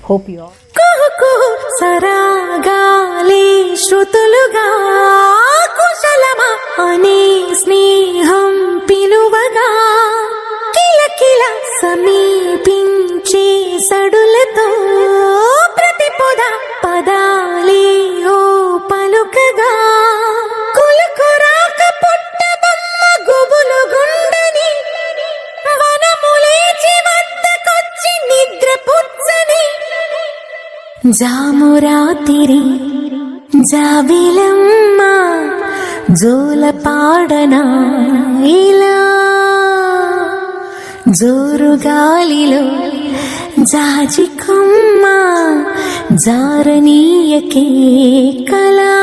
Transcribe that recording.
Hope you all. సరాగాలి శృతులుగా కుశలమా అనే స్నేహం పిలువగా కిలకిల సమీపించే సడులతో ప్రతి పొద పదాలే ఓ పలుకగా కులుకురాక పుట్టబొమ్మ గుబులు గుండని వనములేచి వద్దకొచ్చి నిద్ర పుచ్చని జామురాతిరి జాబిలమ్మ జోల పాడనా ఇలా జోరు గాలిలో జాజి కొమ్మ జారనీయకే కళా